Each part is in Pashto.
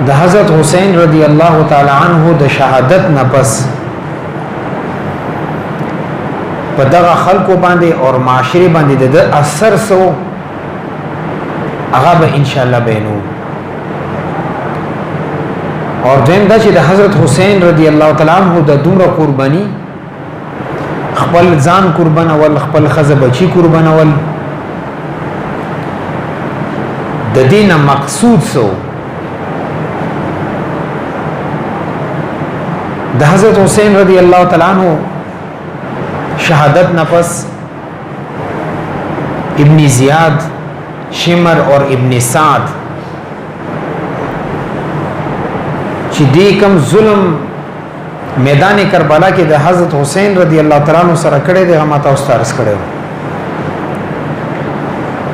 د حضرت حسین رضی الله تعالی عنہ د شهادت نه پس په دغه خلکو باندې او معاشره باندې د اثر سو هغه به ان شاء الله بینو. اور دین دا چې د حضرت حسین رضی الله تعالی عنہ د دومره قربانی خپل ځان قربان ول خپل خزه بچی قربان ول د دین مقصود سو د حضرت حسین رضی الله تعالی عنہ شهادت نفس ابن زیاد شمر اور ابن سعد چې دې کوم ظلم میدان کربلا کې د حضرت حسین رضی الله تعالی عنہ سره کړي د غمات او ستارس کړي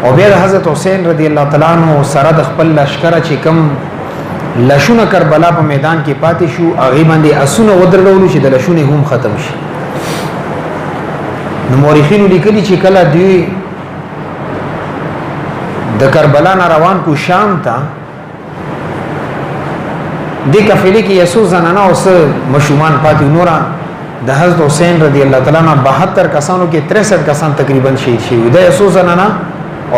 او بیا د حضرت حسین رضی الله تعالی عنہ سره د خپل لشکره چې کوم لشونه کربلا په میدان کې پاتې شو هغه باندې اسونه ودرلول چې د لشونه هم ختم شي. نو مورخینو لیکلي چې کله دوی د کربلا نه روان کو شام ته د قافلې کې یسو زنانه او مشومان پاتې نورا د حضرت حسین رضی الله تعالی عنہ 72 کسانو کې 63 کسان تقریبا شهید شوي. د یسو زنانه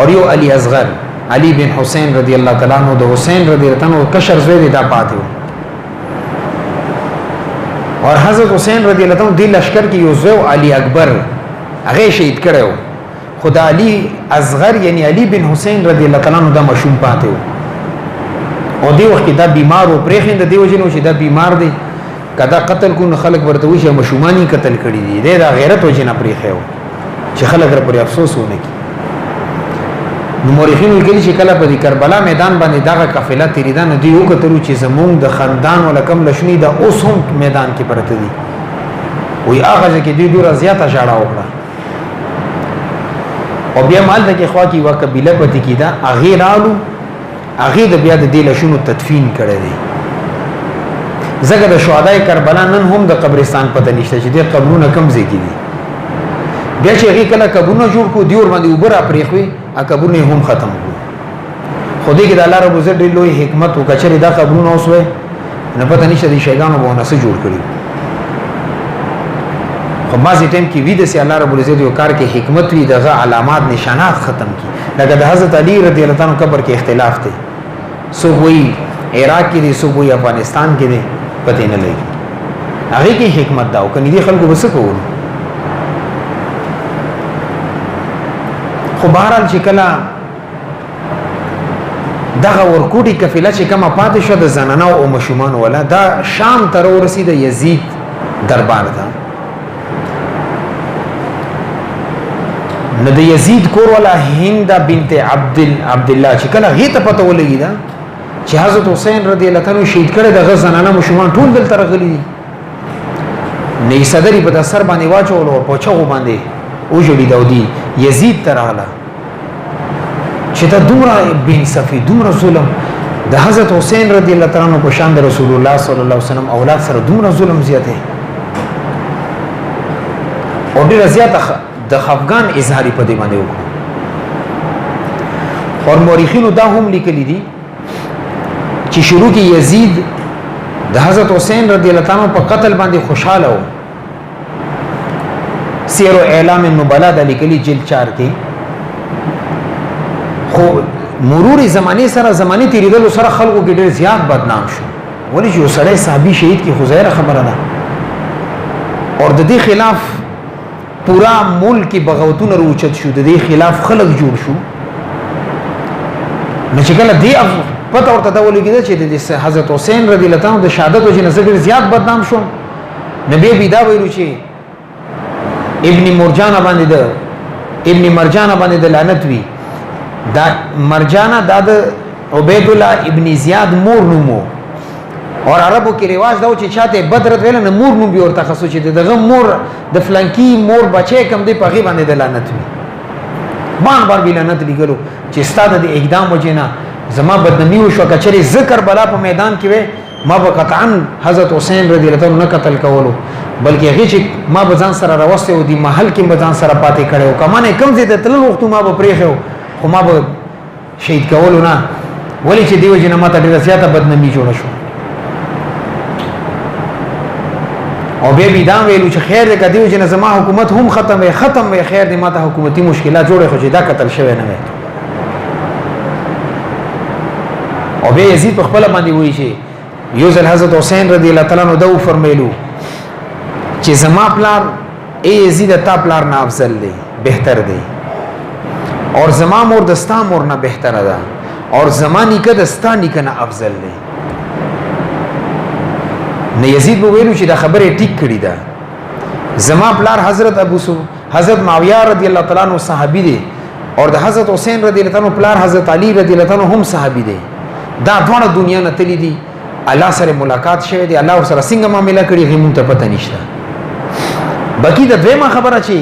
اور یو علی اصغر علی بن حسین رضی الله تعالی عنہ د حسین رضی الله تعالی عنہ کشر زوی دا پاتې اور حضرت حسین رضی الله تعالی عنہ د لشکر کې یو زو علی اکبر هغه شهید کړو. خدا علی اصغر یعنی علی بن حسین رضی الله تعالی عنہ دا مشوم پاتې او دی وخت دا بیمار او پرېخند دی وجنو چې دا بیمار دی کدا قتل کو خلک ورته وشي مشومانی قتل کړي دي دا غیرت وجنه پرېخو چې خلک پر افسوس ونه کی. نو مورخین ویلي چې کله په کربلا میدان باندې دغه قافله تیریدان دی یو کترو چې زمونږ د خاندان ولکم لشنی د اوس هم میدان کې پرته دي وی هغه چې دی ډیره زیاته ژړا وکړه او بیا مال دغه خوا کې وا قبيله پتی کیدا اغه رالو اغه د بیا د دې لشنو تدفین کړي دي. زګه د شهداي کربلا نن هم د قبرستان پته نشته چې د قبرونه کم ځای کې دي. بیا چې هغه کله قبرونه جوړ کو دیور باندې وبره پرېخوي قبرونه هم ختم کو. خدای کې د الله رب عزت ډېر لوی حکمت او کچري دا قبرونه اوسوي نه پته نشته دي شیطانو به ونه جوړ کړی. خو مازی ټیم کې وی د سي الله رب العزت یو کار کې حکمت وی دغه علامات نشانات ختم کی. لکه د حضرت علی رضی الله تعالی عنہ قبر کې اختلاف دی سو وی عراق کې دي سو وی افغانستان کې دي پته نه لګي هغه کې حکمت دا او کني دي خلکو بس کوو. خو بهرحال چې کله دغه ورکوټي قافله چې کومه پاتې شو د زنانه او مشومان ولا دا شام تر ورسید یزید دربار ته نو د یزید کور ولا هند بنت عبد الله چې کله هی ته پته ولګی دا چې حضرت حسین رضی الله تعالی شهید کړي د غزنانه مشومان ټول دل ترغلي نه صدرې په سر باندې واچول او په چغو باندې او جوړی داودی یزید تراله چې ته دومره بن صفی دومره ظلم د حضرت حسین رضی الله تعالی عنہ په شان د رسول الله صلی الله علیه وسلم اولاد سره دومره ظلم زیاته او ډیر زیاته د خفغان اظهاری په دی باندې وکړو. اور مورخینو دا هم لیکلی دي چې شروع کې یزید د حضرت حسین رضی الله تعالی عنہ په قتل باندې خوشاله و. سیر و اعلام النبلاء د لیکلی جلد 4 کې خو مرور زمانه سره زمانه تیریدل سره خلکو کې ډېر زیات بدنام شو. ولی چې سړی صحابي شهید کی خزیره خبره ده اور د دې خلاف پورا ملک کې بغاوتونه روچت شو. د دې خلاف خلک جوړ شو. نو چې کله دې پته ورته دا ولګیده چې د حضرت حسین رضی الله تعالی عنہ د شهادت وجه نه زیات بدنام شو. نبی بيدا ویلو چې ابن مرجان باندې د لعنت وی دا مرجانه د عبید الله ابن زیاد مور نومو اور عربو کې رواج دا چې چاته بدرت ویل نه مور نوم به ورته خصو چې دغه مور د فلانکی مور بچي کم دی په غي باندې د لعنت وی بار لعنت لګلو چې ستاده د اقدام وجینا زما بدنمی وشو کچري ذکر بلا په میدان کې وي ما به قطعا حضرت حسین رضی الله تعالی عنہ قتل کولو بلکې هغه چې ما به ځان سره راوسته او دی محل کې به ځان سره پاتې کړو کمانه کم زیاده تل وخت ما به پریخو خو ما به شهید کولو نه ولی چې دیو جن ماته ډیره زیاته بدنامي جوړه شو او به دا ویلو چې خیر دې کدیو جن زما حکومت هم ختم وي خیر دې ماته حکومتي مشکلات جوړه خو چې دا قتل شوی نه وي او به یزید په خپل باندې وایي چې یو ځل حضرت حسین رضی الله تعالی عنہ دو فرمایلو چې زما پلار ای یزید تا پلار نه افضل دی بهتر دی اور زما مور دستا مور نه بهتره ده اور زما نیکه دستا نیکه نه افضل دی نه یزید به ویلو چې دا خبره ټیک کړی ده زما پلار حضرت معاویه رضی الله تعالی عنہ صحابي دی اور د حضرت حسین رضی الله تعالی عنہ پلار حضرت علی رضی الله تعالی عنہ هم صحابي دی دا ټول دنیا نه تللی دي الله سره ملاقات شوه دی الله سره څنګه معاملې کړي غیمون ته پته نشته باقی د دویمه خبره چې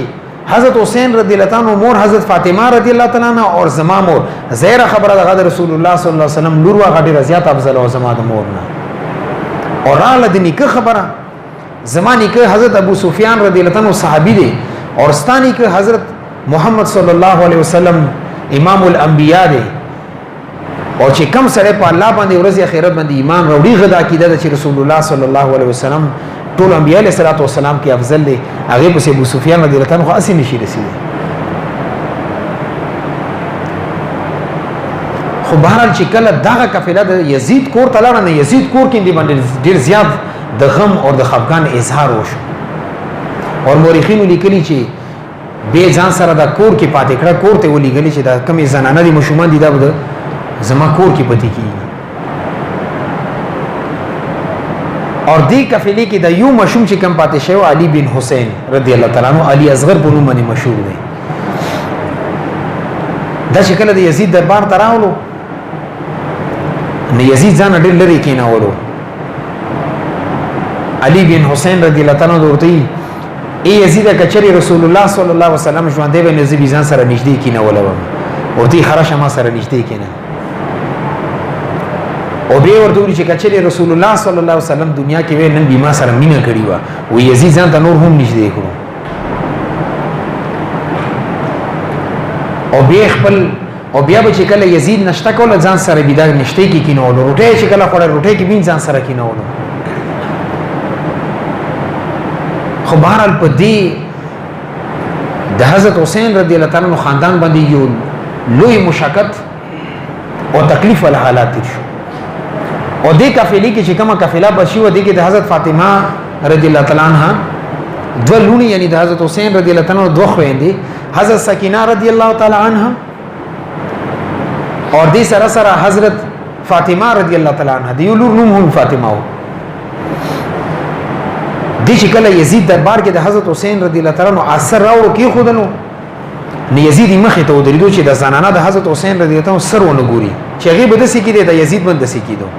حضرت حسین رضی الله تعالی عنہ مور حضرت فاطمه رضی الله تعالی عنها اور زما مور زهره خبره د رسول الله صلی الله علیه وسلم لور وا غډي رضیات افضل او زما د مور نه اور اعلی د نیکه خبره زما نیکه حضرت ابو سفیان رضی الله تعالی عنہ صحابي دی اور ستانی که حضرت محمد صلی الله علیه وسلم امام الانبیاء دی او چې کم سره په الله باندې ورځ اخرت باندې ایمان وروړي غدا کیده چې رسول الله صلی الله علیه وسلم ټول انبیاء علیه الصلوۃ والسلام کې افضل دی هغه په ابو سفیان رضی الله عنه اسی نشي رسیدي خو بهرحال چې کله دغه قافله د یزید کور تلاړه نه یزید کور کې دی باندې ډیر زیات د غم او د خفګان اظهار وشو اور مورخین لیکلي چې به ځان سره د کور کې پاتې کړه کور ته ولېګلي چې د کمی زنانه دي مشومان دي دا زما کور کې پتی کی اور دی قافلې کې د یو مشوم چې کم پاتې شو علی بن حسین رضی الله تعالی عنہ علی اصغر په نوم باندې مشهور دی دا چې کله د یزید دربار ته راولو نه یزید ځان ډېر لري کېناولو علی بن حسین رضی الله تعالی عنہ ورته ای یزید کچری رسول الله صلی الله علیه وسلم ژوند دی به نزی ځان سره نږدې کېناولو ورته خرشه ما سره نږدې کېنه او به ورته وی چې کچری رسول الله صلی الله علیه وسلم دنیا کې وې نن بیما سره مینه کړی و او یزید ځان ته نور هم نږدې کړو او بیا خپل او بیا به چې کله یزید نشته کول ځان سره بيدار نشته کې کینول روټه چې کله خوړ روټه کې بین ځان سره کینول خو بهرحال په دې د حضرت حسین رضی الله تعالی عنہ خاندان باندې یو لوی مشقت او تکلیف ول حالات شو او دې قافلې کې چې کومه قافله بشي و دې کې د حضرت فاطمه رضی الله تعالی عنها دو لونی یعنی د حضرت حسین رضی الله تعالی عنہ دوه خويندې حضرت سکینه رضی الله تعالی عنها اور دې سره سره حضرت فاطمه رضی الله تعالی عنها دی لور نوم هم فاطمه و دې چې کله یزید دربار کې د حضرت حسین رضی الله تعالی عنہ اثر راوړو کې خودنو نه یزید مخې ته ودرېدو چې د زنانه د حضرت حسین رضی الله تعالی عنہ سر ونه ګوري چې هغه به د سکی دی د یزید باندې سکی دو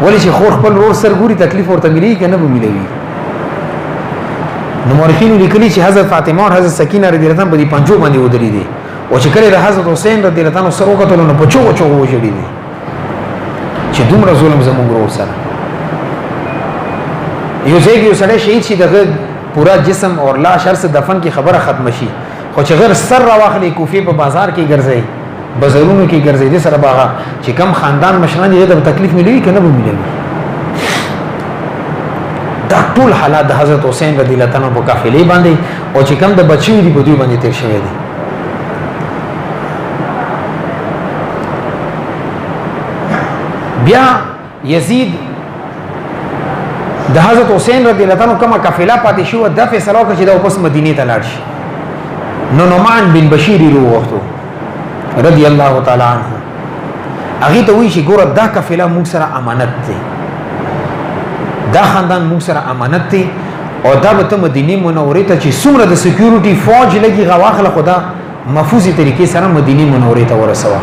ولی چې خور خپل ور سر ګوري تکلیف ورته ملي کنه به ملوي نو مورخین لیکلي چې حضرت فاطمه او حضرت سکینه رضی الله عنها په دې پنځو باندې ودرې دي او چې کله د حضرت حسین رضی الله عنه سره وکړل نو په چوغو وژړي دي چې دومره ظلم زموږ ورور سره یو ځای یو سړی شهید شي دغه پورا جسم اور لاش هر څه دفن کی خبره ختم شي خو چې غیر سر راوخلي کوفی په بازار کې ګرځي بازارونو کې ګرځي د سره باغ چې کم خاندان مشران یې د تکلیف ملوي کنه به ملوي دا ټول حالات د حضرت حسین رضی الله تعالی عنہ په قافلې باندې او چې کم د بچیو دی په دوی باندې تیر شوی دی بیا یزید د حضرت حسین رضی الله تعالی عنہ کومه قافله پاتې شو د فیصله وکړه چې دا واپس مدینه ته لاړ شي نو نعمان بن بشیر وروغتو رضی الله تعالی عنہ هغه ته وی چې ګوره دا قافله موږ سره امانت ده دا خاندان موږ سره امانت دی او دا به ته مدینه منورې ته چې څومره د سکیورټي فوج لګي غواخله خدا محفوظي طریقې سره مدینه منورې ته ورسوه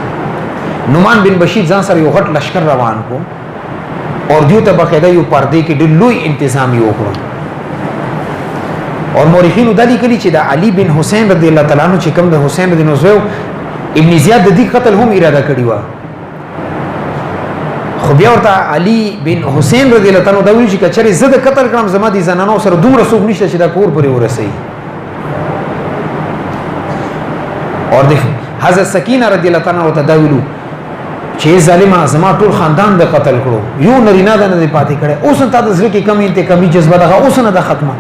نعمان بن بشیر ځان سره یو غټ لشکر روان کو اور دیو ته بقاعده یو پردې کې ډېر لوی تنظیم یو کړو اور مورخین د لیکلي چې د علي بن حسین رضی الله تعالی عنہ چې کوم د حسین بن زویو ابن زیاد د دې قتل هم اراده کړی و خو بیا ورته علي بن حسین رضی الله تعالی عنہ دا ویل چې کچري زه د قتل کړم زما دي زنانو سره دومره څوک نشته چې دا کور پورې ورسي اور د حضرت سکینه رضی الله تعالی عنہ ته دا ویلو چې ظالما زما ټول خاندان د قتل کړو یو نرینا د نه پاتې کړي اوس ته د زړه کې کمی انتقامي جذبه دغه اوس نه د ختمه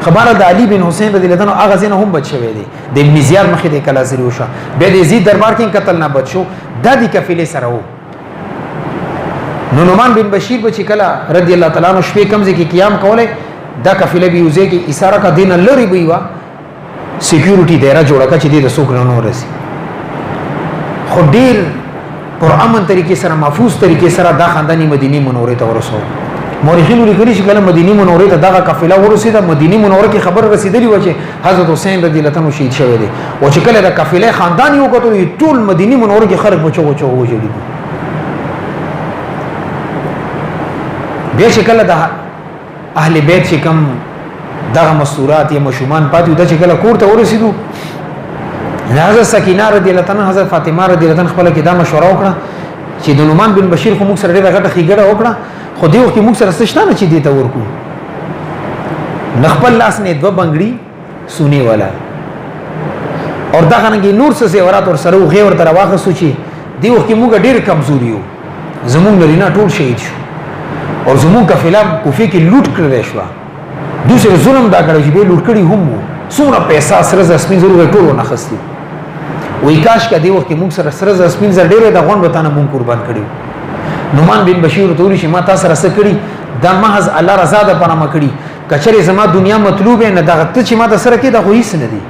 خبره د علي بن حسین رضی الله عنه هغه زنه هم بچ شوی دی د ابن زیاد مخې د کلا زری وشو به د یزید دربار کې قتل نه بچ شو د دې کفیله سره وو نو نعمان بن بشیر بچ کلا رضی الله تعالی عنہ شپې کمزې کې قیام کوله دا کفیله به یوزې کې اشاره کا دین لری ویوا سکیورټي دایره جوړه کا چې د سوق نه ورسي خو ډیر پر امن طریقې سره محفوظ طریقې سره دا خاندانی مدینه منوره ته ورسول مورخینو لیکلي چې کله مدینه منوره ته دغه قافله ورسېده مدینه منوره کې خبر رسیدلی و چې حضرت حسین رضی الله عنه شهید شوی دی او چې کله د قافله خاندان یو کتل ټول مدینه منوره کې خلک بچو وجړي بیا چې کله د اهل بیت چې کم دغه مستورات یا مشومان پاتې د چې کله کور ته ورسېدو حضرت سکینه رضی الله عنها حضرت فاطمه رضی الله عنها خپل کې دا مشوره وکړه چې د نعمان بن بشیر خو موږ سره ډېره غټه خېګړه وکړه خو دیو کې موږ سره څه نه چې دې ته ورکو نخپل لاس نه دو بنگړي سونی والا اور دا غنګي نور څه زیورات ور سره غي ور تر واخه سوچي دیو کې موږ ډېر کمزوري یو زموږ لرینا ټول شهید شو اور زموږ قافله کوفه کې لوټ کړل شو دوسر ظلم دا کړی چې به لوټ کړي هم څومره پیسې سره د سپین زرو ټول نه خستي وای کاش کدی وخت موږ سره سره د سپین زر ډېر د غون وطن مونږ قربان کړي نعمان بن بشیر ته ویل چې ما تاسو سره کړي دا محض الله رضا ده پنامه کړي کچره زما دنیا مطلوب نه دغه ته چې ما د سره کې د خو هیڅ نه دي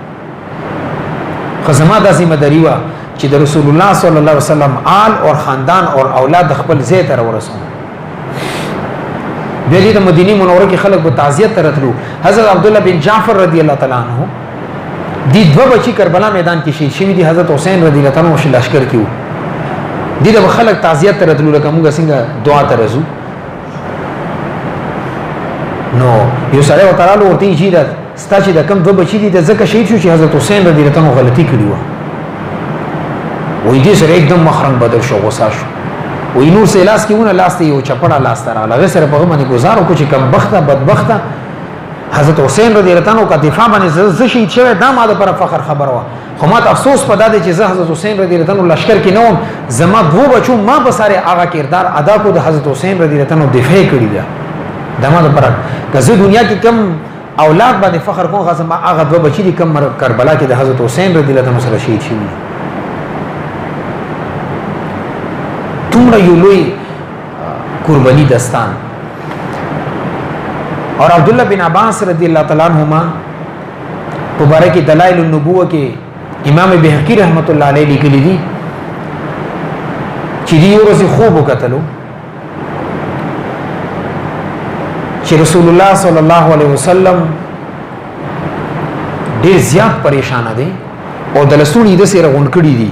خزما د ذمہ داری وا چې د رسول الله صلی الله علیه وسلم آل اور خاندان اور اولاد خپل زی تر ورسول بیا دې د مدینه منوره کې خلک په تعزیت ترتلو حضرت عبد الله بن جعفر رضی الله تعالی عنہ دي دو بچی کربلا میدان کې شهید شوی دي حضرت حسین رضی الله تعالی عنہ لشکر کې دي د خلک تعزیت ترتلو لکه موږ څنګه دعا ترزو نو یو سره وتعالى ورته چې دا ستا چې د کم دو بچی دي د زکه شهید شو چې حضرت حسین رضی الله تعالی عنہ غلطی کړی و وې دې سره एकदम مخرن بدل شو غوسه شو وې نور سه لاس کېونه لاس ته یو چپړه لاس تر هغه سره په باندې گزارو کو چې کم بخته بدبخته حضرت حسین رضی الله عنه کا دفاع باندې ز شهید شوی دا ماده پر فخر خبر وا خو ما افسوس پدا دي چې زه حضرت حسین رضی الله عنه لشکر کې نوم زما دو بچو ما به ساره هغه کردار ادا کو د حضرت حسین رضی الله عنه دفاع کړی دا د ماده پر کزه دنیا کې کم اولاد باندې فخر کوم غزما هغه دو بچی دي کم کربلا کې د حضرت حسین رضی الله عنه سره شهید شوی تومره یو لوی قربانی داستان اور عبداللہ بن عباس رضی اللہ تعالیٰ عنہما مبارک دلائل النبوہ کے امام بحقی رحمت اللہ علیہ لکلی دی چې دی ورځ خوب وکتلو چې رسول الله صلی الله علیه وسلم ډیر زیات پریشان دي او د لسونی د سره غون کړی دي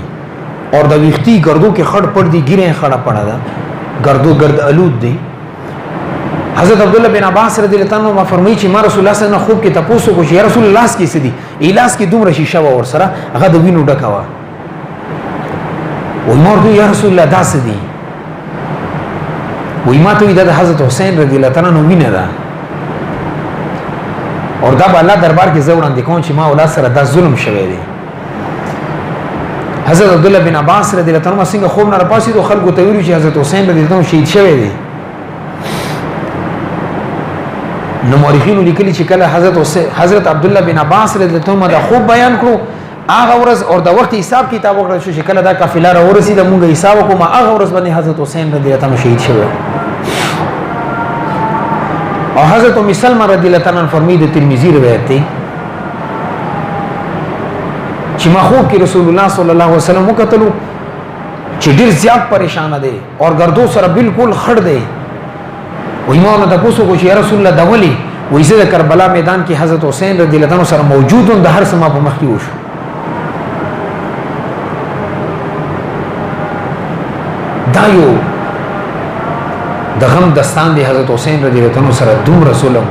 اور د ویختی ګردو کې خړ پړ دي ګیره خړه پړه ده ګردو ګرد الود دي حضرت عبداللہ بن عباس رضی اللہ عنہ فرمایي چې ما رسول الله صلی الله علیه وسلم خوب کې تاسو کو چې یا رسول الله کې سدي الاس کې دومره شیشه ور سره هغه د وینو ډکوا و مور دوی یا رسول الله داس دي و ما ته د حضرت حسین رضی الله عنه وینه ده اور دا په الله دربار کې زوړان دي کوم چې ما اولاد سره دا ظلم شوی دی حضرت عبداللہ بن عباس رضی الله عنه څنګه خوب نه راپاسي دو خلکو ته ویل چې حضرت حسین رضی الله عنه شهید شوی دی نو مورخینو لیکلي چې کله حضرت عبدالله بن عباس رضی الله عنه دا خوب بیان کړو هغه ورځ اور د وخت حساب کتاب وکړل شو چې کله دا قافله را ورسېده مونږ حساب کوم هغه ورځ باندې حضرت حسین رضی الله عنه شهید شوی او حضرت ام سلمہ رضی الله عنها فرمایي د ترمذی روایت دی چې ما خوب کې رسول الله صلی الله علیه وسلم وکتلو چې ډیر زیات پریشان دي اور ګردو سره بالکل خړ دی وای ما نه تاسو کو چې یا رسول الله دولی وای زه د کربلا میدان کې حضرت حسین رضی الله عنه سره موجود هم د هر سما په مخ کې وشو دا یو د غم دستان دی حضرت حسین رضی الله عنه سره دوم رسولم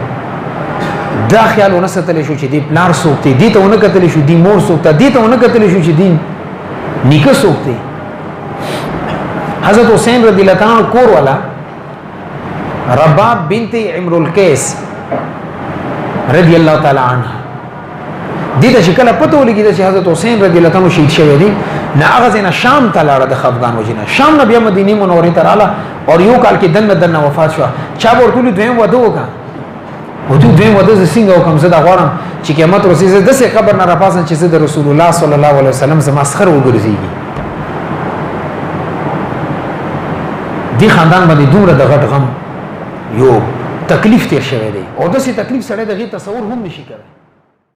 دا خیال ونستل شو چې دی پلار سوکته دی ته ونکتل شو دی مور سوکته دی ته ونکتل شو چې دی نیکه سوکته حضرت حسین رضی الله عنه کور والا رباب بنت عمرو القیس رضی اللہ تعالی عنہ دې ته چې کله پته ولګېده چې حضرت حسین رضی الله عنه شهید شوی دی نه هغه ځای نه شام ته لاړه د خفګان وجې نه شام نه بیا مدینې منورې ته راغله او یو کال کې دننه وفات شوه چا به ورته ویلي دویم واده وکړه دویم واده زه څنګه وکړم زه دا غواړم چې قیامت ورسېږي زه داسې قبر نه راپاڅم چې زه د رسول الله صلی الله علیه وسلم زما سخر وګرځېږي دې خاندان باندې دومره د غټ غم یو تکلیف تیر شوی دی او داسې تکلیف سړی د هغې تصور هم نشي کولی